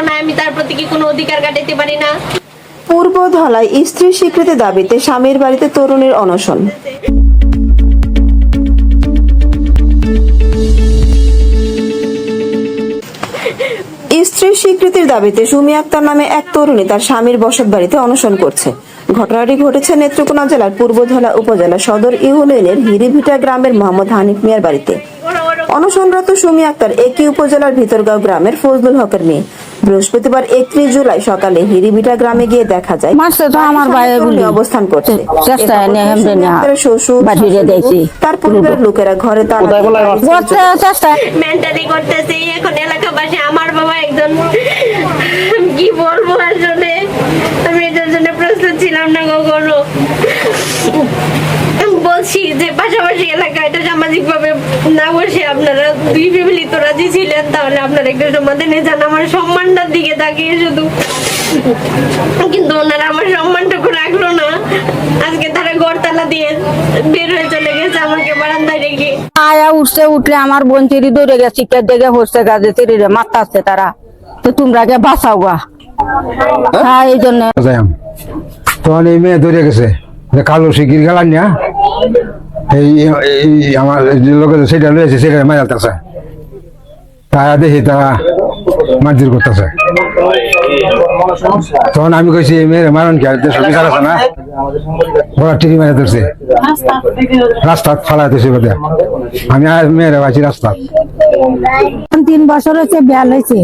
নাই, আমি তার প্রতি কি কোনো অধিকার কাটাইতে পারি না? পূর্ব ধলায় স্ত্রীর স্বীকৃতি দাবিতে স্বামীর বাড়িতে তরুণীর অনশন। স্ত্রীর স্বীকৃতির দাবিতে সুমি আক্তার নামে এক তরুণী তার স্বামীর বসত বাড়িতে অনশন করছে। ঘটনাটি ঘটেছে নেত্রকোনা জেলার পূর্বধলা উপজেলা সদর ইউনিয়নের হিরিভিটা গ্রামের মোহাম্মদ হানিফ মিয়ার বাড়িতে। অনশনরত সুমি আক্তার একই উপজেলার ভিতরগাঁও গ্রামের ফজলুল হকের মেয়ে। বৃহস্পতিবার 31 জুলাই সকালে হিরিভিটা গ্রামে গিয়ে দেখা যায় অবস্থান করছে। শ্বশুর তার পরিবারের লোকেরা ঘরে তালা মেন্টালি করতেছে। এখন এলাকাবাসী, আমার বাবা একজন, কি বলবো আসলে, আমি এটার জন্য প্রস্তুত ছিলাম না কখনো। বলছি যে পাশাপাশি এলাকা এটা সামাজিক ভাবে না বসে আপনারা দুই ফ্যামিলি তো রাজি ছিলেন, তাহলে আপনারা একটা সমাধানে যান, আমার সম্মানটার দিকে তাকিয়ে শুধু। কিন্তু ওনারা আমার সম্মানটুকু রাখলো না। আজকে তারা গড়তালা দিয়ে বের হয়ে চলে গেছে আমাকে বারান্দায় রেখে। আয়া উঠলে আমার বোন চিরি দৌড়ে গেছে, কে দেখে হচ্ছে গাছে চিরিরে মারতাছে তারা, তো তোমরা কে বাঁচাও গা। হ্যাঁ, এই জন্য তখন এই মেয়ে ধরে গেছে কালো শিকির গেলাম না, এই আমার লোকের সেটা রয়েছে, সেটা মারাতেছে, তারা দেখি তারা মারধর করতেছে। তখন আমি কইছি মেয়ের মারণ কি বিচার আছে না, ওরা টিভি মারা ধরছে, রাস্তা ফালাই দিয়েছে বোধ। আমি আর মেয়েরা পাইছি রাস্তা। 3 বছর হচ্ছে বিয়াল হয়েছে,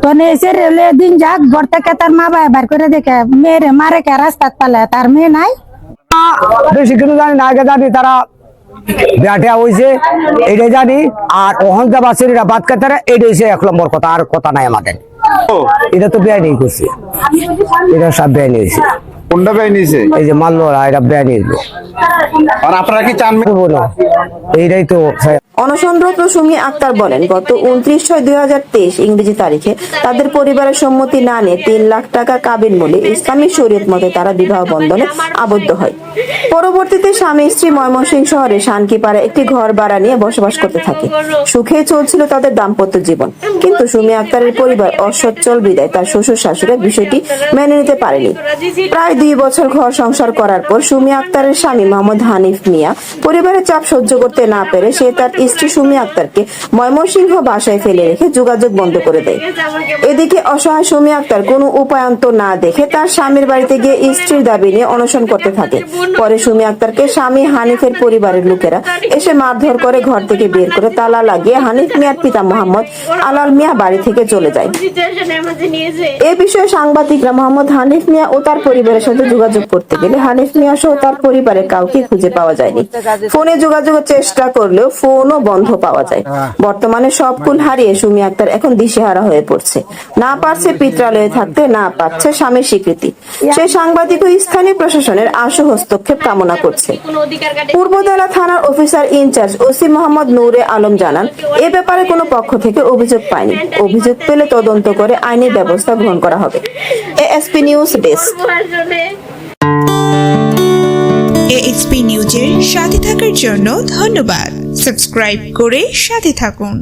তো এসে রেলে দিন যাক ঘর থেকে তার মা বাবা বার করে দেখে মেয়েরে মারে কে রাস্তা পালে, তার মেয়ে নাই। বেশি কিছু জানি না, আগে জানি তারা ব্যাটিয়া হয়েছে এটাই জানি, আর ওহন যা বাসিরা বাদ কাতে এটাই হচ্ছে 1 নম্বর কথা, আর কথা নাই আমাদের। এটা তো বেআইনি করছে, এটা সব বেআইনি হয়েছে। কোনটা বেআইনি হয়েছে? এই যে মারলো এটা বেআইনি হইলো। আর আপনারা কি চান? এইটাই তো। অনশনরত সুমি আক্তার বলেন, গত 29/6/2023 ইংরেজি তারিখে তাদের পরিবারের সম্মতি না নিয়ে 3 লাখ টাকা কাবিন মূল্যে ইসলামী শরীয়ত মতে তারা বিবাহ বন্ধনে আবদ্ধ হয়। পরবর্তীতে স্বামী স্ত্রী ময়মনসিংহ শহরে শানকিপাড়া একটি ঘর ভাড়া নিয়ে বসবাস করতে থাকে। সুখে চলছিল তাদের দাম্পত্য জীবন, কিন্তু সুমি আক্তারের পরিবার অসচ্ছল বিদায় তার শ্বশুর শাশুড়ি বিষয়টি মেনে নিতে পারেনি। প্রায় 2 বছর ঘর সংসার করার পর সুমি আক্তারের স্বামী মোহাম্মদ হানিফ মিয়া পরিবারের চাপ সহ্য করতে না পেরে সে তার স্ত্রী সুমি আক্তারকে ময়মনসিংহ বাসায় ফেলে রেখে যোগাযোগ বন্ধ করে দেয়। এদিকে অসহায় সুমি আক্তার কোনো উপায়ন্ত না দেখে তার স্বামীর বাড়িতে গিয়ে স্ত্রীর দাবি নিয়ে অনশন করতে থাকে। পরে সুমি আক্তারকে স্বামী হানিফের পরিবারের লোকেরা এসে মারধর করে ঘর থেকে বের করে তালা লাগিয়ে হানিফ মিয়ার পিতা মোহাম্মদ আলাল মিয়া বাড়ি থেকে চলে যায়। এ বিষয়ে সাংবাদিকরা মোহাম্মদ হানিফ মিয়া ও তার পরিবারের সাথে যোগাযোগ করতে গেলে হানিফ মিয়া সহ তার পরিবারের কাউকে খুঁজে পাওয়া যায়নি। ফোনে যোগাযোগের চেষ্টা করলেও ফোনও বন্ধ পাওয়া যায়। বর্তমানে সব কুল হারিয়ে সুমি আক্তার এখন দিশেহারা হয়ে পড়ছে। না পারছে পিত্রালয়ে থাকতে, না পাচ্ছে স্বামীর স্বীকৃতি। সেই সাংবাদিক ও স্থানীয় প্রশাসনের আশু হস্তক্ষেপ কামনা করছে। পূর্বদলা থানার অফিসার ইনচার্জ ওসি মোহাম্মদ নূরে আলম জানান, এ ব্যাপারে কোনো পক্ষ থেকে অভিযোগ পায়নি। অভিযোগ পেলে তদন্ত করে আইনি ব্যবস্থা গ্রহণ করা হবে। ASP news desk. এএসপি নিউজের সাথে থাকার জন্য ধন্যবাদ। সাবস্ক্রাইব করে সাথে থাকুন।